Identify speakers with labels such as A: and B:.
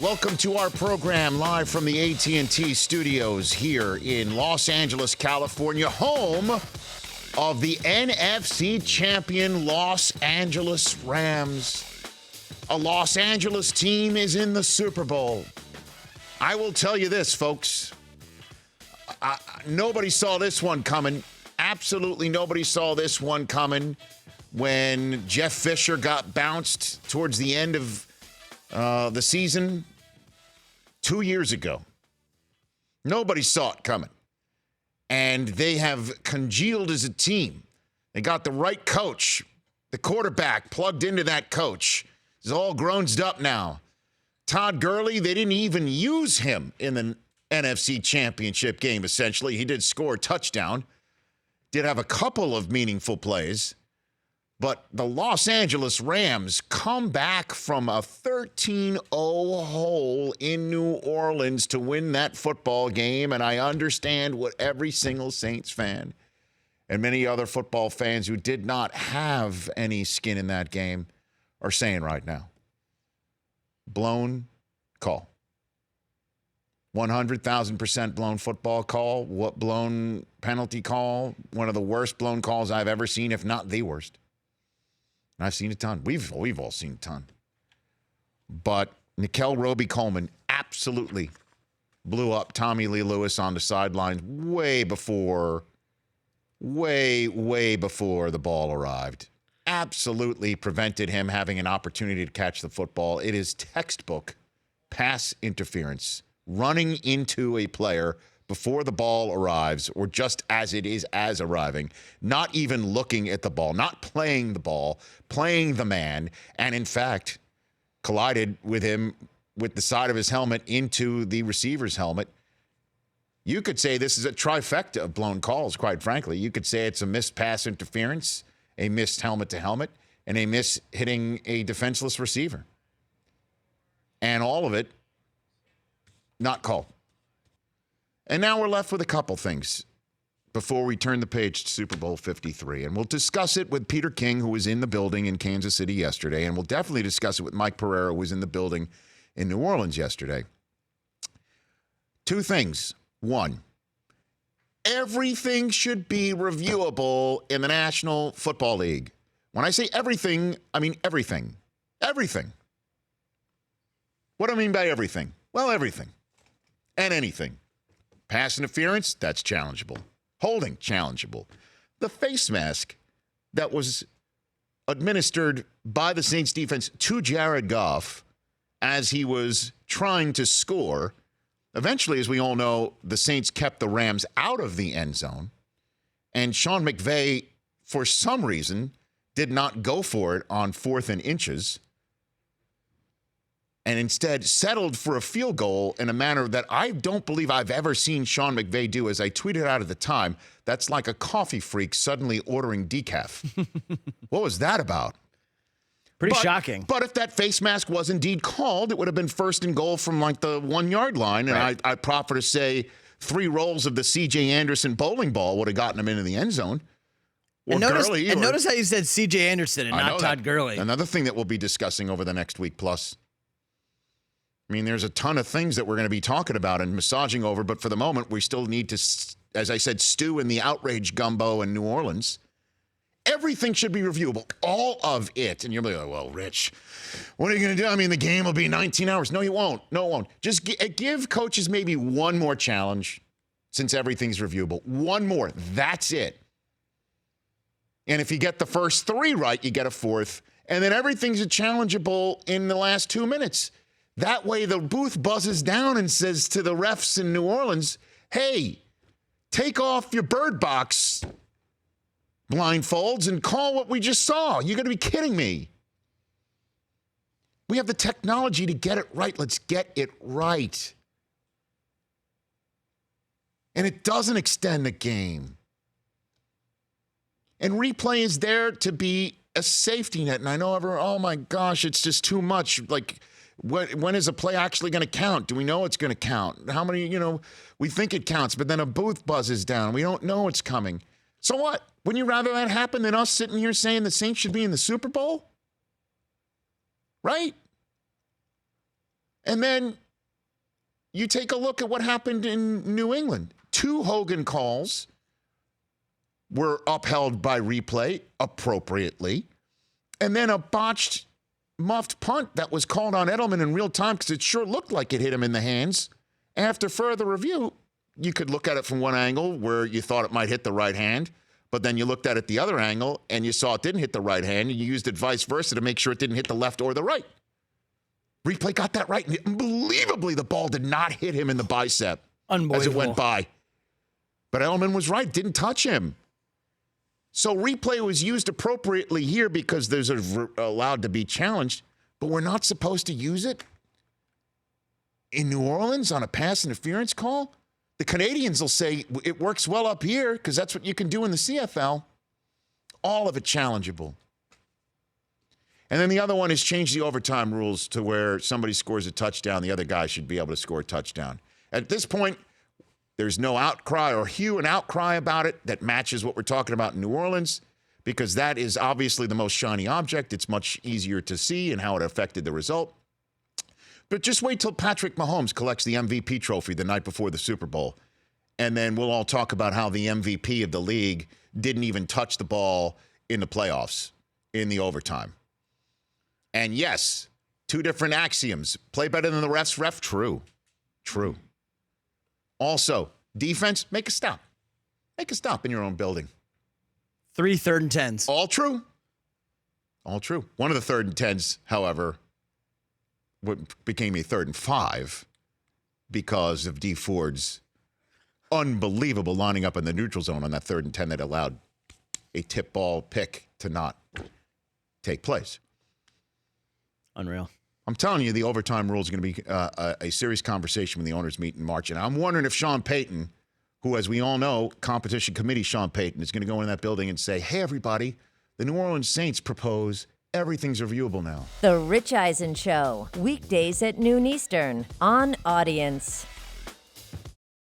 A: Welcome to our program live from the AT&T studios here in Los Angeles, California, home of the NFC champion Los Angeles Rams. A Los Angeles team is in the Super Bowl. I will tell you this, folks. Nobody saw this one coming. Absolutely nobody saw this one coming when Jeff Fisher got bounced towards the end of the season 2 years ago. Nobody saw it coming. And they have congealed as a team. They got the right coach, the quarterback plugged into that coach. He's all grown up now. Todd Gurley, they didn't even use him in the NFC Championship game, essentially. He did score a touchdown, did have a couple of meaningful plays. But the Los Angeles Rams come back from a 13-0 hole in New Orleans to win that football game, and I understand what every single Saints fan and many other football fans who did not have any skin in that game are saying right now. Blown call. 100,000% blown football call. What blown penalty call? One of the worst blown calls I've ever seen, if not the worst. I've seen a ton. We've all seen a ton. But Nickel Roby-Coleman absolutely blew up Tommy Lee Lewis on the sidelines way before the ball arrived. Absolutely prevented him having an opportunity to catch the football. It is textbook pass interference, running into a player before the ball arrives or just as it is as arriving, not even looking at the ball, not playing the ball, playing the man, and in fact collided with him with the side of his helmet into the receiver's helmet. You could say this is a trifecta of blown calls, quite frankly. You could say it's a missed pass interference, a missed helmet-to-helmet, and a miss hitting a defenseless receiver. And all of it not called. And now we're left with a couple things before we turn the page to Super Bowl 53. And we'll discuss it with Peter King, who was in the building in Kansas City yesterday. And we'll definitely discuss it with Mike Pereira, who was in the building in New Orleans yesterday. Two things. One, everything should be reviewable in the National Football League. When I say everything, I mean everything. Everything. What do I mean by everything? Well, everything. And anything. Pass interference, that's challengeable. Holding, challengeable. The face mask that was administered by the Saints defense to Jared Goff as he was trying to score. Eventually, as we all know, the Saints kept the Rams out of the end zone. And Sean McVay, for some reason, did not go for it on 4th and inches, and instead settled for a field goal in a manner that I don't believe I've ever seen Sean McVay do. As I tweeted out at the time, that's like a coffee freak suddenly ordering decaf. What was that about?
B: Pretty shocking.
A: But if that face mask was indeed called, it would have been 1st and goal from like the 1 yard line. And right. I proffer to say 3 rolls of the C.J. Anderson bowling ball would have gotten him into the end zone.
B: And notice how you said C.J. Anderson and not Todd Gurley.
A: Another thing that we'll be discussing over the next week plus. I mean, there's a ton of things that we're going to be talking about and massaging over, but for the moment, we still need to, as I said, stew in the outrage gumbo in New Orleans. Everything should be reviewable, all of it. And you'll be like, well, Rich, what are you going to do? I mean, the game will be 19 hours. No, you won't. No, it won't. Just give coaches maybe one more challenge since everything's reviewable. One more. That's it. And if you get the first 3 right, you get a 4th. And then everything's challengeable in the last 2 minutes. That way the booth buzzes down and says to the refs in New Orleans, hey, take off your bird box blindfolds and call what we just saw. You're going to be kidding me. We have the technology to get it right. Let's get it right. And it doesn't extend the game. And replay is there to be a safety net. And I know everyone, oh my gosh, it's just too much. Like, when is a play actually going to count? Do we know it's going to count? How many, we think it counts, but then a booth buzzes down. We don't know it's coming. So what? Wouldn't you rather that happen than us sitting here saying the Saints should be in the Super Bowl? Right? And then you take a look at what happened in New England. 2 Hogan calls were upheld by replay appropriately. And then a botched, muffed punt that was called on Edelman in real time because it sure looked like it hit him in the hands. After further review, you could look at it from one angle where you thought it might hit the right hand, but then you looked at it the other angle and you saw it didn't hit the right hand, and you used it vice versa to make sure it didn't hit the left or the right. Replay got that right. And unbelievably, the ball did not hit him in the bicep as it went by. But Edelman was right. Didn't touch him. So replay was used appropriately here because there's allowed to be challenged, but we're not supposed to use it in New Orleans on a pass interference call? The Canadians will say it works well up here because that's what you can do in the CFL. All of it challengeable. And then the other one is change the overtime rules to where somebody scores a touchdown, the other guy should be able to score a touchdown. At this point, there's no outcry or hue and outcry about it that matches what we're talking about in New Orleans, because that is obviously the most shiny object. It's much easier to see and how it affected the result. But just wait till Patrick Mahomes collects the MVP trophy the night before the Super Bowl, and then we'll all talk about how the MVP of the league didn't even touch the ball in the playoffs in the overtime. And yes, 2 different axioms. Play better than the refs, ref. True. Also, defense, make a stop. Make a stop in your own building.
B: 3 3rd and 10s.
A: All true. One of the 3rd and 10s, however, became a 3rd and 5 because of D. Ford's unbelievable lining up in the neutral zone on that 3rd and 10 that allowed a tip ball pick to not take place.
B: Unreal.
A: I'm telling you, the overtime rule is going to be a serious conversation when the owners meet in March. And I'm wondering if Sean Payton, who, as we all know, competition committee Sean Payton, is going to go in that building and say, hey, everybody, the New Orleans Saints propose everything's reviewable now.
C: The Rich Eisen Show, weekdays at noon Eastern on Audience.